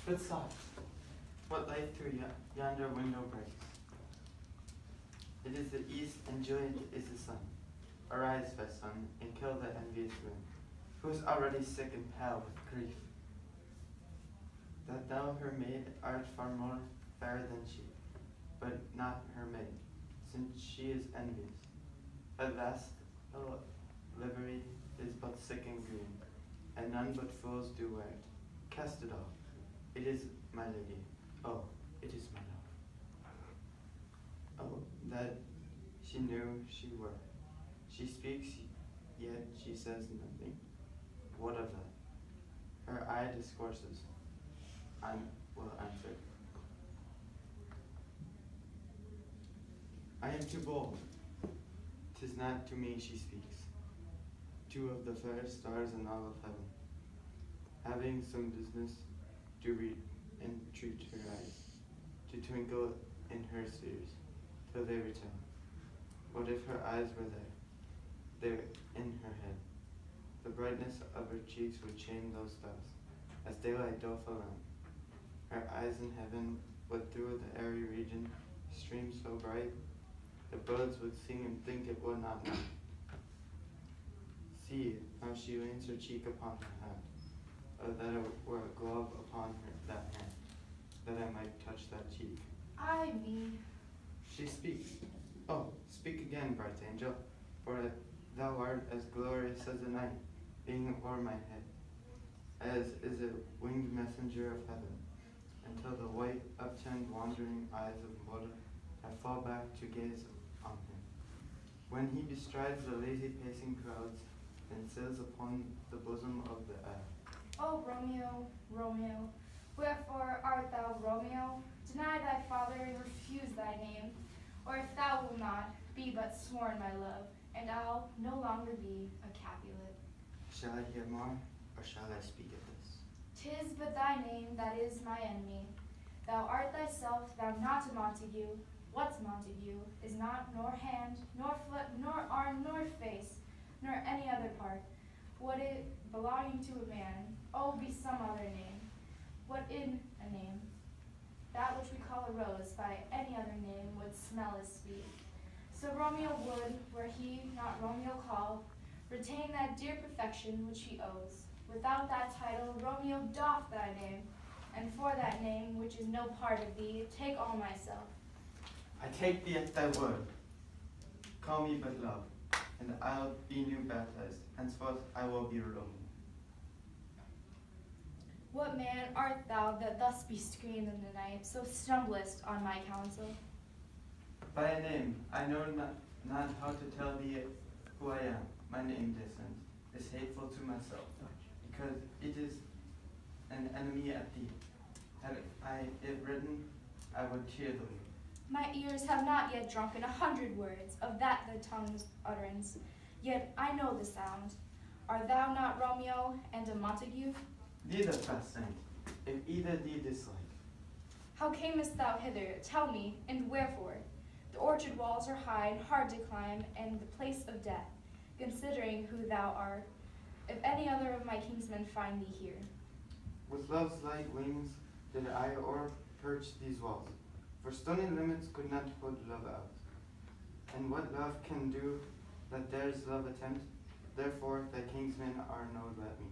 But soft, what light through yonder window breaks? It is the east, and Juliet is the sun. Arise, fair sun, and kill the envious moon, who is already sick and pale with grief. That thou, her maid, art far more fair than she, but not her maid, since she is envious. At last, the livery is but sick and green, and none but fools do wear it. Cast it off. It is my lady. Oh, it is my love. Oh, that she knew she were. She speaks, yet she says nothing. What of that? Her eye discourses. I will answer. I am too bold. 'Tis not to me she speaks. Two of the fairest stars in all of heaven, having some business, do entreat her eyes, to twinkle in her spheres, till they return. What if her eyes were there in her head? The brightness of her cheeks would chain those stars, as daylight doth a lamp. Her eyes in heaven would through the airy region stream so bright, the birds would sing and think it would not night. See how she leans her cheek upon her hand, that it were a glove upon that hand, that I might touch that cheek. Ay me. She speaks. Oh, speak again, bright angel, for thou art as glorious as the night, being o'er my head, as is a winged messenger of heaven, until the white, upturned, wandering eyes of mortal have fall back to gaze on him. When he bestrides the lazy pacing crowds, and sails upon the bosom of the air. O Romeo, Romeo, wherefore art thou Romeo? Deny thy father and refuse thy name. Or if thou wilt not, be but sworn my love, and I'll no longer be a Capulet. Shall I hear more, or shall I speak of this? 'Tis but thy name that is my enemy. Thou art thyself, thou not a Montague. What's Montague is not nor hand, nor foot, nor arm, nor face, nor any other part. What it belonging to a man, oh, be some other name. What in a name? That which we call a rose by any other name would smell as sweet. So Romeo would, were he not Romeo called, retain that dear perfection which he owes. Without that title, Romeo doff thy name, and for that name, which is no part of thee, take all myself. I take thee at thy word. Call me but love, and I'll be new baptized. Henceforth I will be Romeo. What man art thou that thus be screened in the night, so stumblest on my counsel? By a name, I know not how to tell thee who I am. My name, distant, is hateful to myself, because it is an enemy at thee. Had I it written, I would tear thee. My ears have not yet drunken 100 words of that the tongue's utterance, yet I know the sound. Art thou not Romeo and a Montague? Neither, fast saint, if either thee dislike. How camest thou hither? Tell me, and wherefore? The orchard walls are high and hard to climb, and the place of death, considering who thou art, if any other of my kinsmen find thee here. With love's light wings did I o'er-perch these walls, for stony limits could not hold love out. And what love can do that dares love attempt? Therefore thy kinsmen are no let me.